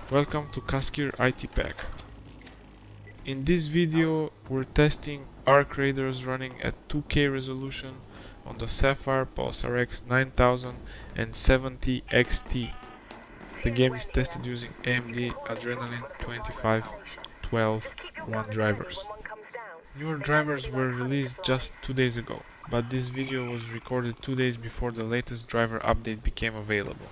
Welcome to Kaskir IT Pack. In this video we're testing Arc Raiders running at 2K resolution on the Sapphire Pulse RX 9070 XT. The game is tested using AMD Adrenalin 2512 drivers. Newer drivers were released just 2 days ago, but this video was recorded 2 days before the latest driver update became available.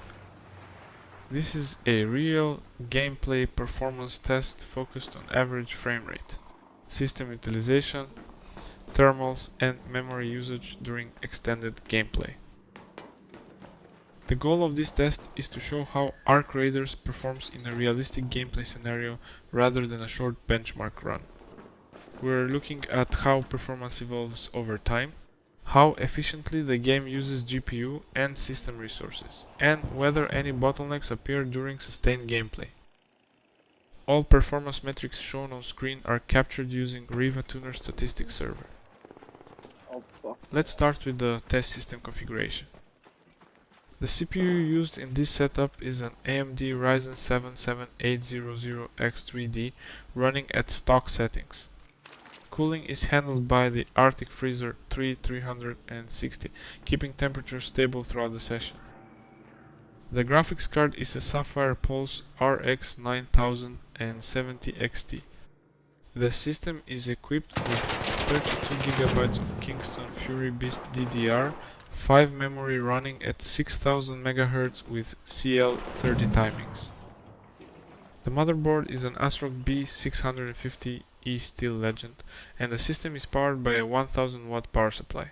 This is a real gameplay performance test focused on average frame rate, system utilization, thermals, and memory usage during extended gameplay. The goal of this test is to show how Arc Raiders performs in a realistic gameplay scenario rather than a short benchmark run. We're looking at how performance evolves over time, how efficiently the game uses GPU and system resources, and whether any bottlenecks appear during sustained gameplay. All performance metrics shown on screen are captured using Riva Tuner Statistics Server. Let's start with the test system configuration. The CPU used in this setup is an AMD Ryzen 7 7800X3D running at stock settings. Cooling is handled by the Arctic Freezer 360, keeping temperature stable throughout the session. The graphics card is a Sapphire Pulse RX 9070 XT. The system is equipped with 32GB of Kingston Fury Beast DDR, 5 memory running at 6000 MHz with CL30 timings. The motherboard is an ASRock B650E Steel Legend, and the system is powered by a 1000 watt power supply.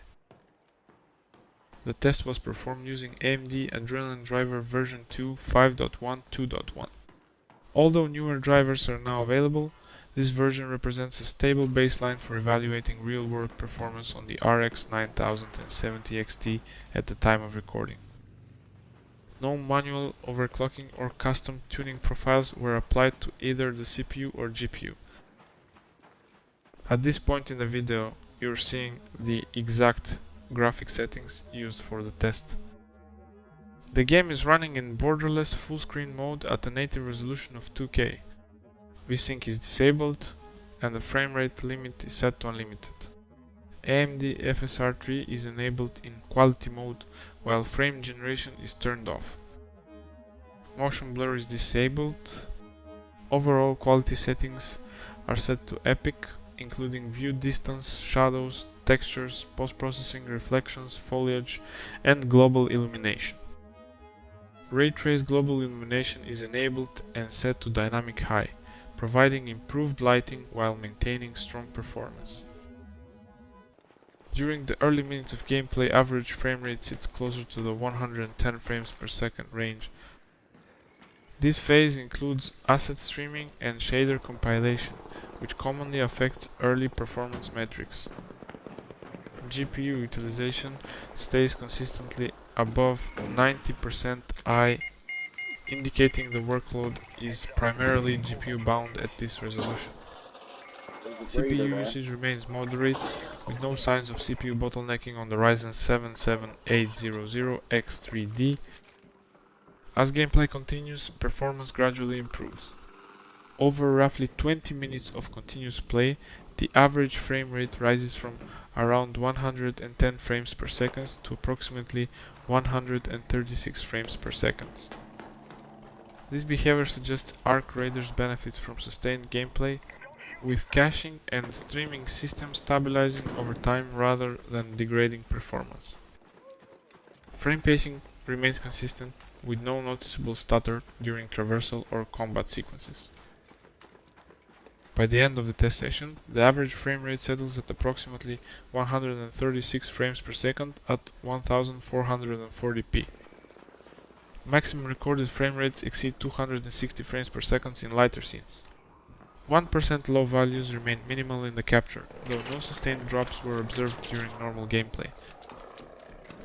The test was performed using AMD Adrenalin driver version 2 5.1.2.1. Although newer drivers are now available, this version represents a stable baseline for evaluating real-world performance on the RX 9070 XT at the time of recording. No manual overclocking or custom tuning profiles were applied to either the CPU or GPU. At this point in the video, you're seeing the exact graphic settings used for the test. The game is running in borderless full-screen mode at a native resolution of 2K. VSync is disabled, and the frame rate limit is set to unlimited. AMD FSR3 is enabled in quality mode, while frame generation is turned off. Motion blur is disabled. Overall quality settings are set to epic, including view distance, shadows, textures, post-processing, reflections, foliage, and global illumination. Ray Trace global illumination is enabled and set to dynamic high, providing improved lighting while maintaining strong performance. During the early minutes of gameplay, average frame rate sits closer to the 110 frames per second range. This phase includes asset streaming and shader compilation, which commonly affects early performance metrics. GPU utilization stays consistently above 90% I, indicating the workload is primarily GPU bound at this resolution. CPU usage remains moderate, with no signs of CPU bottlenecking on the Ryzen 7 7800X3D. As gameplay continues, performance gradually improves. Over roughly 20 minutes of continuous play, the average frame rate rises from around 110 frames per second to approximately 136 frames per second. This behavior suggests Arc Raiders benefits from sustained gameplay, with caching and streaming systems stabilizing over time rather than degrading performance. Frame pacing remains consistent, with no noticeable stutter during traversal or combat sequences. By the end of the test session, the average frame rate settles at approximately 136 frames per second at 1440p. Maximum recorded frame rates exceed 260 frames per second in lighter scenes. 1% low values remain minimal in the capture, though no sustained drops were observed during normal gameplay.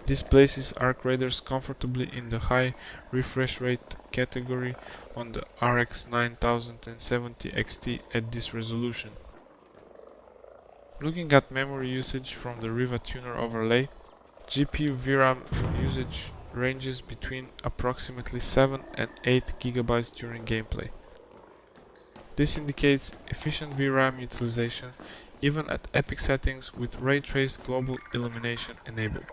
This places Arc Raiders comfortably in the high refresh rate category on the RX 9070 XT at this resolution. Looking at memory usage from the Riva Tuner overlay, GPU VRAM usage ranges between approximately 7 and 8 GB during gameplay. This indicates efficient VRAM utilization even at epic settings with ray-traced global illumination enabled.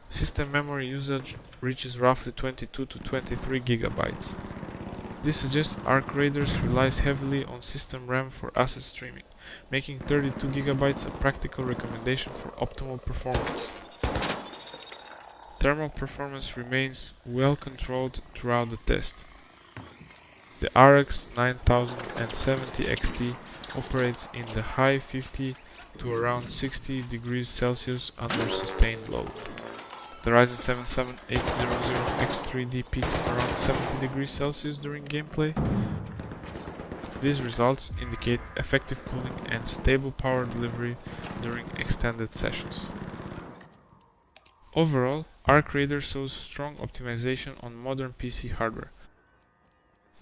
System memory usage reaches roughly 22 to 23 gigabytes. This suggests Arc Raiders relies heavily on system RAM for asset streaming, making 32 gigabytes a practical recommendation for optimal performance. Thermal performance remains well controlled throughout the test. The RX 9070 XT operates in the high 50 to around 60 degrees Celsius under sustained load. The Ryzen 7 7800X3D peaks around 70 degrees Celsius during gameplay. These results indicate effective cooling and stable power delivery during extended sessions. Overall, Arc Raider shows strong optimization on modern PC hardware.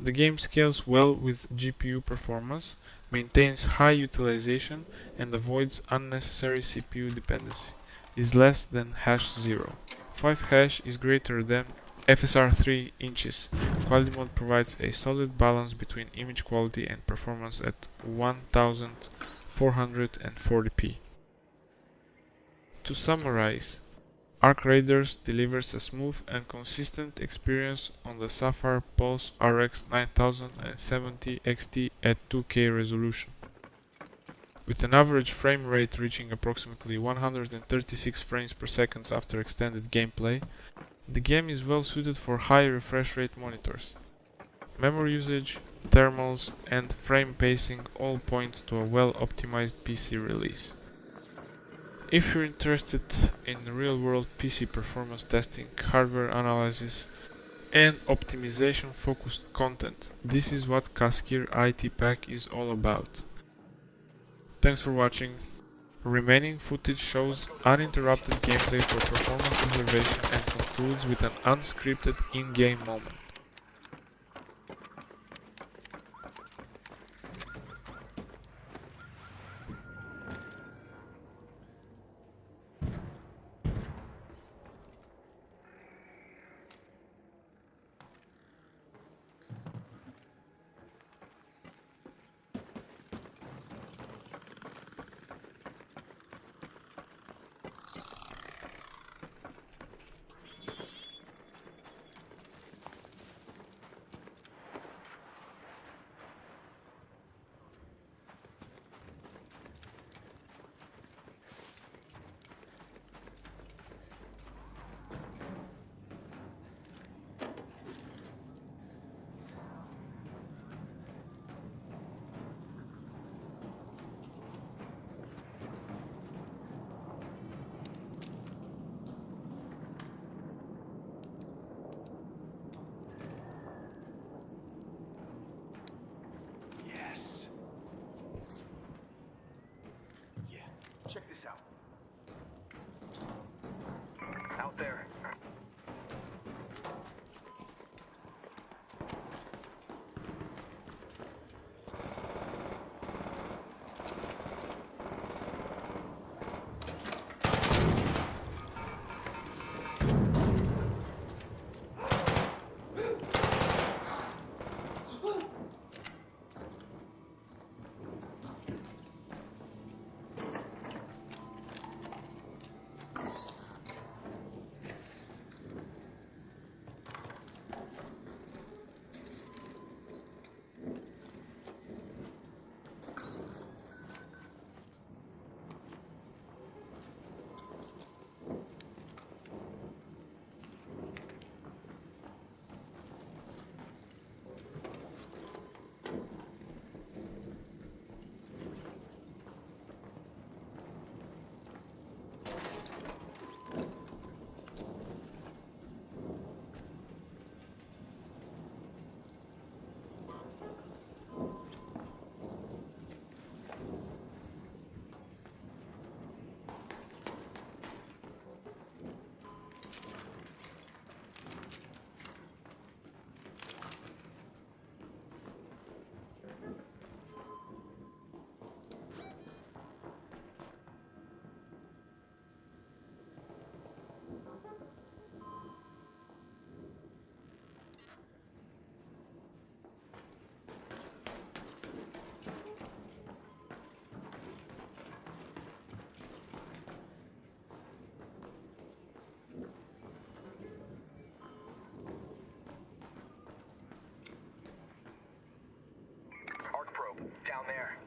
The game scales well with GPU performance, maintains high utilization, and avoids unnecessary CPU dependency. Is less than #0. 5 hash is greater than FSR 3 inches. Quality mode provides a solid balance between image quality and performance at 1440p. To summarize, Arc Raiders delivers a smooth and consistent experience on the Sapphire Pulse RX 9070 XT at 2K resolution. With an average frame rate reaching approximately 136 frames per second after extended gameplay, the game is well suited for high refresh rate monitors. Memory usage, thermals, and frame pacing all point to a well-optimized PC release. If you're interested in real-world PC performance testing, hardware analysis, and optimization-focused content, this is what Kaskir IT Pack is all about. Thanks for watching. Remaining footage shows uninterrupted gameplay for performance observation and concludes with an unscripted in-game moment. Check this out. Out there. down there.